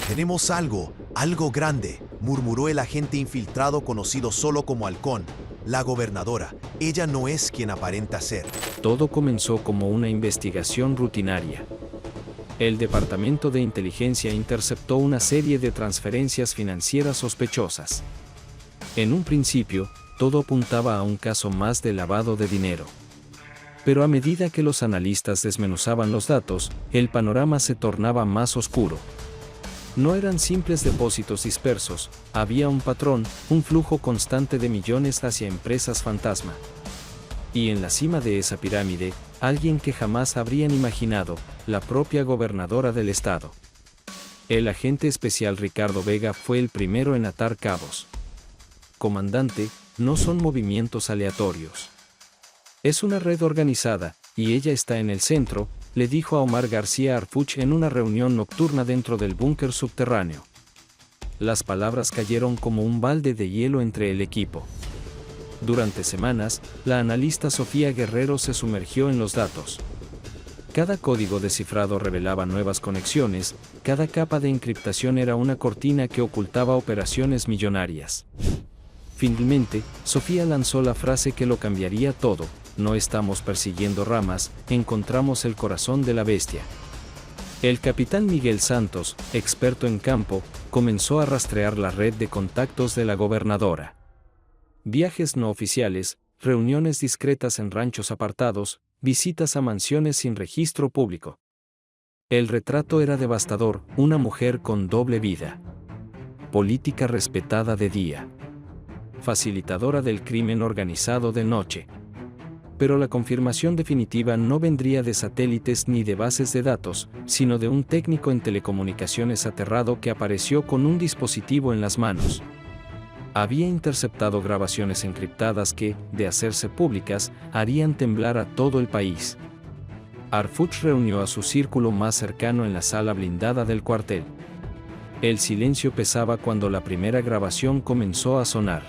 Tenemos algo grande, murmuró el agente infiltrado conocido solo como Halcón. La gobernadora, ella no es quien aparenta ser. Todo comenzó como una investigación rutinaria. El Departamento de Inteligencia interceptó una serie de transferencias financieras sospechosas. En un principio, todo apuntaba a un caso más de lavado de dinero. Pero a medida que los analistas desmenuzaban los datos, el panorama se tornaba más oscuro. No eran simples depósitos dispersos, había un patrón, un flujo constante de millones hacia empresas fantasma. Y en la cima de esa pirámide, alguien que jamás habrían imaginado, la propia gobernadora del estado. El agente especial Ricardo Vega fue el primero en atar cabos. Comandante, no son movimientos aleatorios. Es una red organizada, y ella está en el centro, le dijo a Omar García Harfuch en una reunión nocturna dentro del búnker subterráneo. Las palabras cayeron como un balde de hielo entre el equipo. Durante semanas, la analista Sofía Guerrero se sumergió en los datos. Cada código descifrado revelaba nuevas conexiones, cada capa de encriptación era una cortina que ocultaba operaciones millonarias. Finalmente, Sofía lanzó la frase que lo cambiaría todo: no estamos persiguiendo ramas, encontramos el corazón de la bestia. El capitán Miguel Santos, experto en campo, comenzó a rastrear la red de contactos de la gobernadora. Viajes no oficiales, reuniones discretas en ranchos apartados, visitas a mansiones sin registro público. El retrato era devastador: una mujer con doble vida. Política respetada de día. Facilitadora del crimen organizado de noche. Pero la confirmación definitiva no vendría de satélites ni de bases de datos, sino de un técnico en telecomunicaciones aterrado que apareció con un dispositivo en las manos. Había interceptado grabaciones encriptadas que, de hacerse públicas, harían temblar a todo el país. Harfuch reunió a su círculo más cercano en la sala blindada del cuartel. El silencio pesaba cuando la primera grabación comenzó a sonar.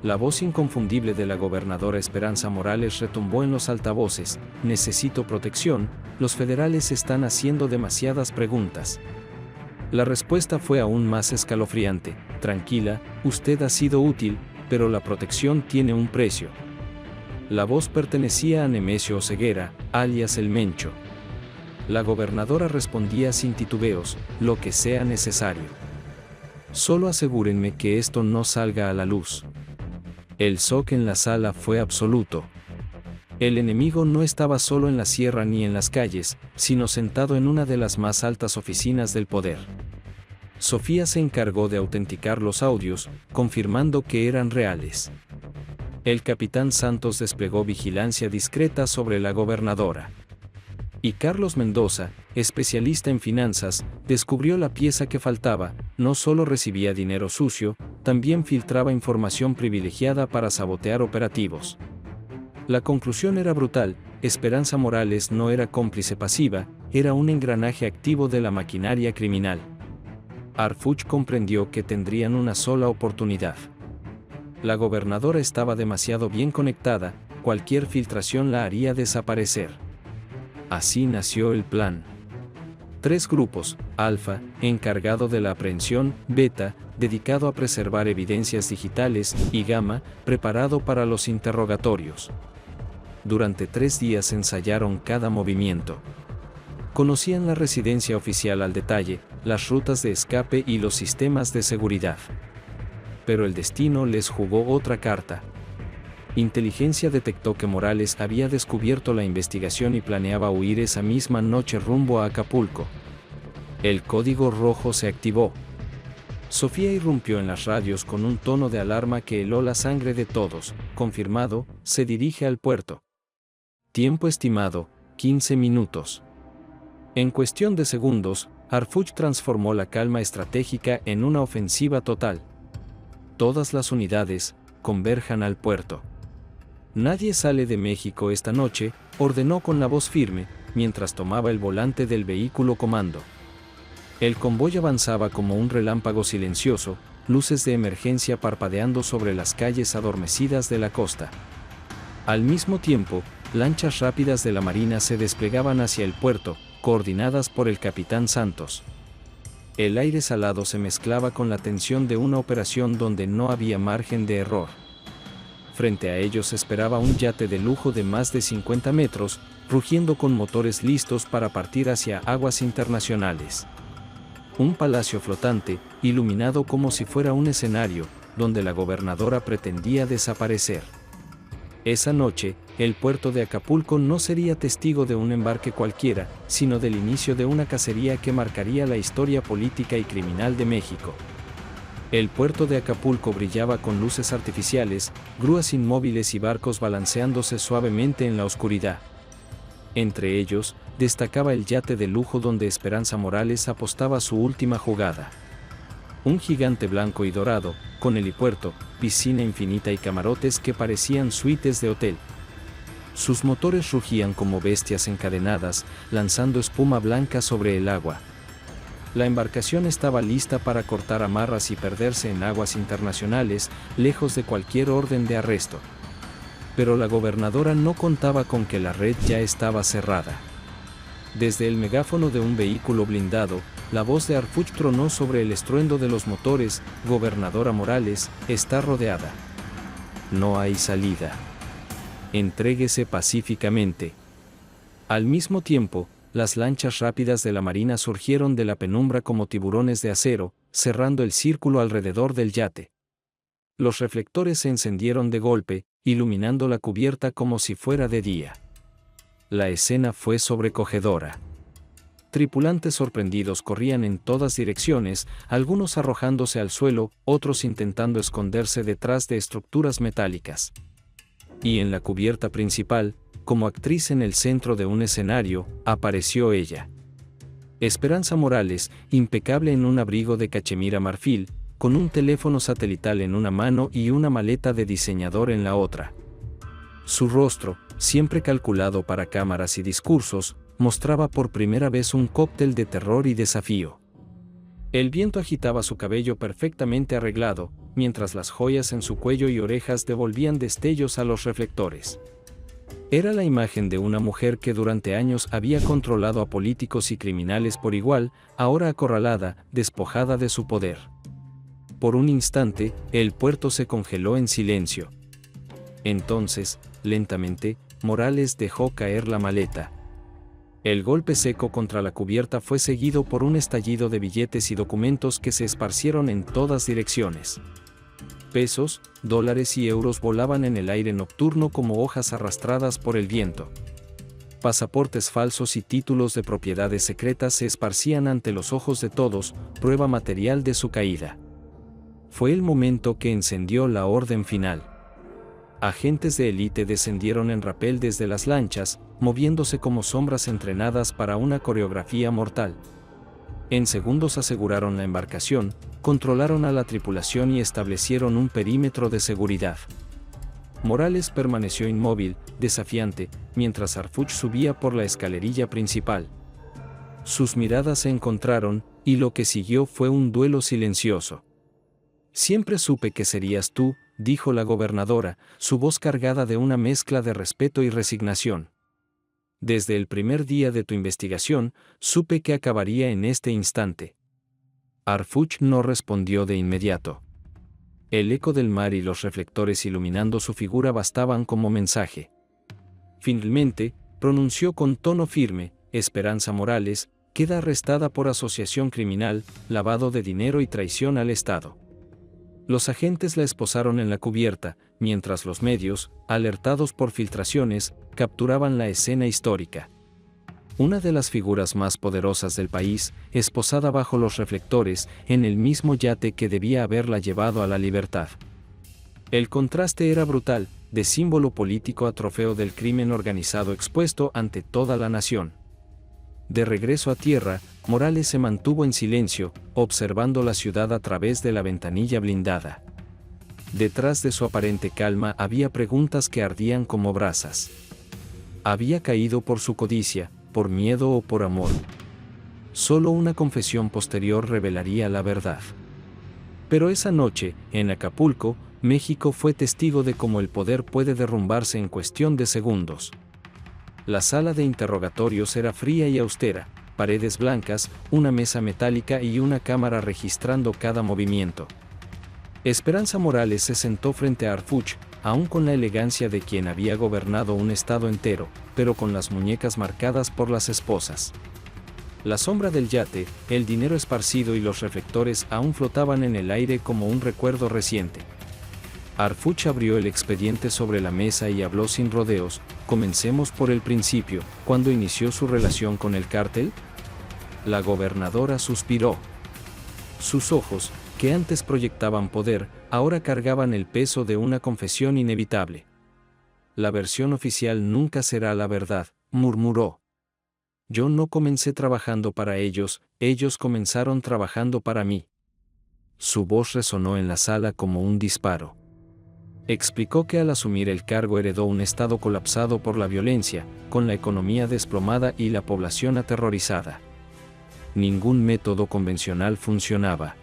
La voz inconfundible de la gobernadora Esperanza Morales retumbó en los altavoces: necesito protección, los federales están haciendo demasiadas preguntas. La respuesta fue aún más escalofriante: tranquila, usted ha sido útil, pero la protección tiene un precio. La voz pertenecía a Nemesio Oseguera, alias El Mencho. La gobernadora respondía sin titubeos: lo que sea necesario. Solo asegúrenme que esto no salga a la luz. El shock en la sala fue absoluto. El enemigo no estaba solo en la sierra ni en las calles, sino sentado en una de las más altas oficinas del poder. Sofía se encargó de autenticar los audios, confirmando que eran reales. El capitán Santos desplegó vigilancia discreta sobre la gobernadora. Y Carlos Mendoza, especialista en finanzas, descubrió la pieza que faltaba: no solo recibía dinero sucio, también filtraba información privilegiada para sabotear operativos. La conclusión era brutal: Esperanza Morales no era cómplice pasiva, era un engranaje activo de la maquinaria criminal. Harfuch comprendió que tendrían una sola oportunidad. La gobernadora estaba demasiado bien conectada, cualquier filtración la haría desaparecer. Así nació el plan. 3 grupos: Alfa, encargado de la aprehensión; Beta, dedicado a preservar evidencias digitales; y Gamma, preparado para los interrogatorios. Durante 3 días ensayaron cada movimiento. Conocían la residencia oficial al detalle, las rutas de escape y los sistemas de seguridad. Pero el destino les jugó otra carta. Inteligencia detectó que Morales había descubierto la investigación y planeaba huir esa misma noche rumbo a Acapulco. El código rojo se activó. Sofía irrumpió en las radios con un tono de alarma que heló la sangre de todos: confirmado, se dirige al puerto. Tiempo estimado: 15 minutos. En cuestión de segundos, Harfuch transformó la calma estratégica en una ofensiva total. Todas las unidades, converjan al puerto. Nadie sale de México esta noche, ordenó con la voz firme, mientras tomaba el volante del vehículo comando. El convoy avanzaba como un relámpago silencioso, luces de emergencia parpadeando sobre las calles adormecidas de la costa. Al mismo tiempo, lanchas rápidas de la Marina se desplegaban hacia el puerto, coordinadas por el capitán Santos. El aire salado se mezclaba con la tensión de una operación donde no había margen de error. Frente a ellos esperaba un yate de lujo de más de 50 metros, rugiendo con motores listos para partir hacia aguas internacionales. Un palacio flotante, iluminado como si fuera un escenario, donde la gobernadora pretendía desaparecer. Esa noche, el puerto de Acapulco no sería testigo de un embarque cualquiera, sino del inicio de una cacería que marcaría la historia política y criminal de México. El puerto de Acapulco brillaba con luces artificiales, grúas inmóviles y barcos balanceándose suavemente en la oscuridad. Entre ellos, destacaba el yate de lujo donde Esperanza Morales apostaba su última jugada. Un gigante blanco y dorado, con helipuerto, piscina infinita y camarotes que parecían suites de hotel. Sus motores rugían como bestias encadenadas, lanzando espuma blanca sobre el agua. La embarcación estaba lista para cortar amarras y perderse en aguas internacionales, lejos de cualquier orden de arresto. Pero la gobernadora no contaba con que la red ya estaba cerrada. Desde el megáfono de un vehículo blindado, la voz de Harfuch tronó sobre el estruendo de los motores: Gobernadora Morales, está rodeada. No hay salida. Entréguese pacíficamente. Al mismo tiempo, las lanchas rápidas de la Marina surgieron de la penumbra como tiburones de acero, cerrando el círculo alrededor del yate. Los reflectores se encendieron de golpe, iluminando la cubierta como si fuera de día. La escena fue sobrecogedora. Tripulantes sorprendidos corrían en todas direcciones, algunos arrojándose al suelo, otros intentando esconderse detrás de estructuras metálicas. Y en la cubierta principal, como actriz en el centro de un escenario, apareció ella. Esperanza Morales, impecable en un abrigo de cachemira marfil, con un teléfono satelital en una mano y una maleta de diseñador en la otra. Su rostro, siempre calculado para cámaras y discursos, mostraba por primera vez un cóctel de terror y desafío. El viento agitaba su cabello perfectamente arreglado, mientras las joyas en su cuello y orejas devolvían destellos a los reflectores. Era la imagen de una mujer que durante años había controlado a políticos y criminales por igual, ahora acorralada, despojada de su poder. Por un instante, el puerto se congeló en silencio. Entonces, lentamente, Morales dejó caer la maleta. El golpe seco contra la cubierta fue seguido por un estallido de billetes y documentos que se esparcieron en todas direcciones. Pesos, dólares y euros volaban en el aire nocturno como hojas arrastradas por el viento. Pasaportes falsos y títulos de propiedades secretas se esparcían ante los ojos de todos, prueba material de su caída. Fue el momento que encendió la orden final. Agentes de élite descendieron en rapel desde las lanchas, moviéndose como sombras entrenadas para una coreografía mortal. En segundos aseguraron la embarcación, controlaron a la tripulación y establecieron un perímetro de seguridad. Morales permaneció inmóvil, desafiante, mientras Harfuch subía por la escalerilla principal. Sus miradas se encontraron, y lo que siguió fue un duelo silencioso. «Siempre supe que serías tú», dijo la gobernadora, su voz cargada de una mezcla de respeto y resignación. «Desde el primer día de tu investigación, supe que acabaría en este instante». Harfuch no respondió de inmediato. El eco del mar y los reflectores iluminando su figura bastaban como mensaje. Finalmente, pronunció con tono firme: «Esperanza Morales queda arrestada por asociación criminal, lavado de dinero y traición al Estado». Los agentes la esposaron en la cubierta, mientras los medios, alertados por filtraciones, capturaban la escena histórica. Una de las figuras más poderosas del país, esposada bajo los reflectores, en el mismo yate que debía haberla llevado a la libertad. El contraste era brutal, de símbolo político a trofeo del crimen organizado expuesto ante toda la nación. De regreso a tierra, Morales se mantuvo en silencio, observando la ciudad a través de la ventanilla blindada. Detrás de su aparente calma había preguntas que ardían como brasas. ¿Había caído por su codicia, por miedo o por amor? Solo una confesión posterior revelaría la verdad. Pero esa noche, en Acapulco, México fue testigo de cómo el poder puede derrumbarse en cuestión de segundos. La sala de interrogatorios era fría y austera, paredes blancas, una mesa metálica y una cámara registrando cada movimiento. Esperanza Morales se sentó frente a Harfuch, aún con la elegancia de quien había gobernado un estado entero, pero con las muñecas marcadas por las esposas. La sombra del yate, el dinero esparcido y los reflectores aún flotaban en el aire como un recuerdo reciente. Harfuch abrió el expediente sobre la mesa y habló sin rodeos. Comencemos por el principio. ¿Cuándo inició su relación con el cártel? La gobernadora suspiró. Sus ojos, que antes proyectaban poder, ahora cargaban el peso de una confesión inevitable. La versión oficial nunca será la verdad, murmuró. Yo no comencé trabajando para ellos, ellos comenzaron trabajando para mí. Su voz resonó en la sala como un disparo. Explicó que al asumir el cargo heredó un estado colapsado por la violencia, con la economía desplomada y la población aterrorizada. Ningún método convencional funcionaba.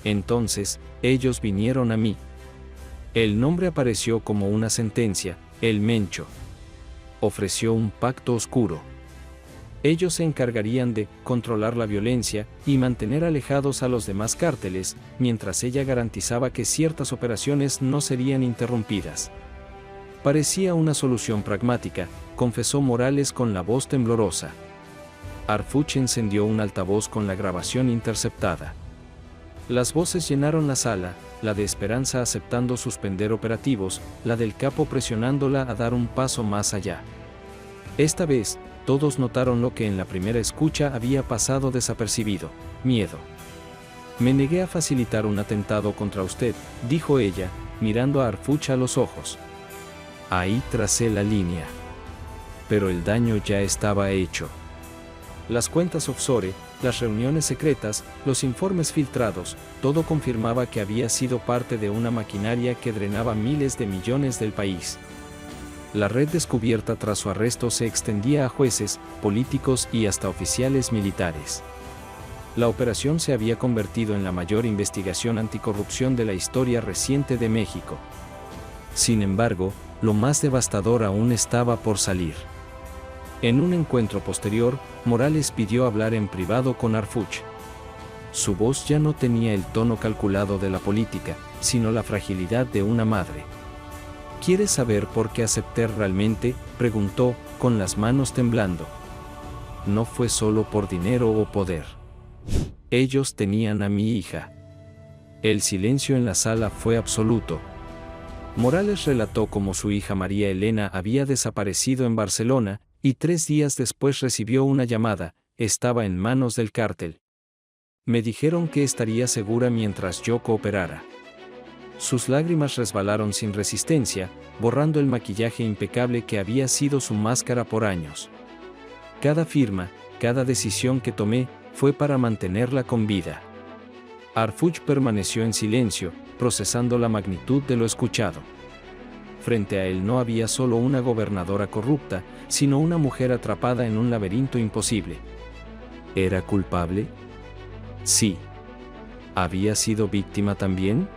Entonces, ellos vinieron a mí. El nombre apareció como una sentencia, el Mencho. Ofreció un pacto oscuro. Ellos se encargarían de controlar la violencia y mantener alejados a los demás cárteles, mientras ella garantizaba que ciertas operaciones no serían interrumpidas. Parecía una solución pragmática, confesó Morales con la voz temblorosa. Harfuch encendió un altavoz con la grabación interceptada. Las voces llenaron la sala, la de Esperanza aceptando suspender operativos, la del capo presionándola a dar un paso más allá. Esta vez, todos notaron lo que en la primera escucha había pasado desapercibido: miedo. Me negué a facilitar un atentado contra usted, dijo ella, mirando a Harfuch a los ojos. Ahí tracé la línea. Pero el daño ya estaba hecho. Las cuentas offshore, las reuniones secretas, los informes filtrados, todo confirmaba que había sido parte de una maquinaria que drenaba miles de millones del país. La red descubierta tras su arresto se extendía a jueces, políticos y hasta oficiales militares. La operación se había convertido en la mayor investigación anticorrupción de la historia reciente de México. Sin embargo, lo más devastador aún estaba por salir. En un encuentro posterior, Morales pidió hablar en privado con Harfuch. Su voz ya no tenía el tono calculado de la política, sino la fragilidad de una madre. ¿Quieres saber por qué acepté realmente?, preguntó, con las manos temblando. No fue solo por dinero o poder. Ellos tenían a mi hija. El silencio en la sala fue absoluto. Morales relató cómo su hija María Elena había desaparecido en Barcelona, y 3 días después recibió una llamada: estaba en manos del cártel. Me dijeron que estaría segura mientras yo cooperara. Sus lágrimas resbalaron sin resistencia, borrando el maquillaje impecable que había sido su máscara por años. Cada firma, cada decisión que tomé, fue para mantenerla con vida. Harfuch permaneció en silencio, procesando la magnitud de lo escuchado. Frente a él no había solo una gobernadora corrupta, sino una mujer atrapada en un laberinto imposible. ¿Era culpable? Sí. ¿Había sido víctima también?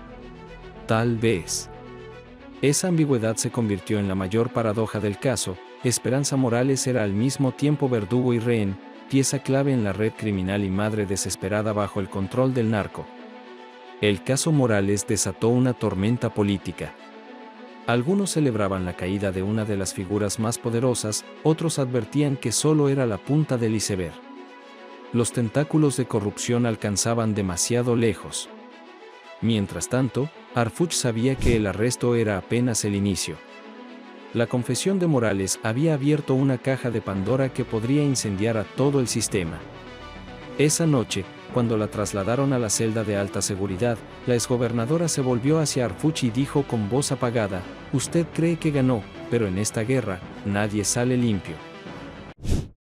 Tal vez. Esa ambigüedad se convirtió en la mayor paradoja del caso. Esperanza Morales era al mismo tiempo verdugo y rehén, pieza clave en la red criminal y madre desesperada bajo el control del narco. El caso Morales desató una tormenta política. Algunos celebraban la caída de una de las figuras más poderosas, otros advertían que solo era la punta del iceberg. Los tentáculos de corrupción alcanzaban demasiado lejos. Mientras tanto, Harfuch sabía que el arresto era apenas el inicio. La confesión de Morales había abierto una caja de Pandora que podría incendiar a todo el sistema. Esa noche, cuando la trasladaron a la celda de alta seguridad, la exgobernadora se volvió hacia Harfuch y dijo con voz apagada: usted cree que ganó, pero en esta guerra, nadie sale limpio.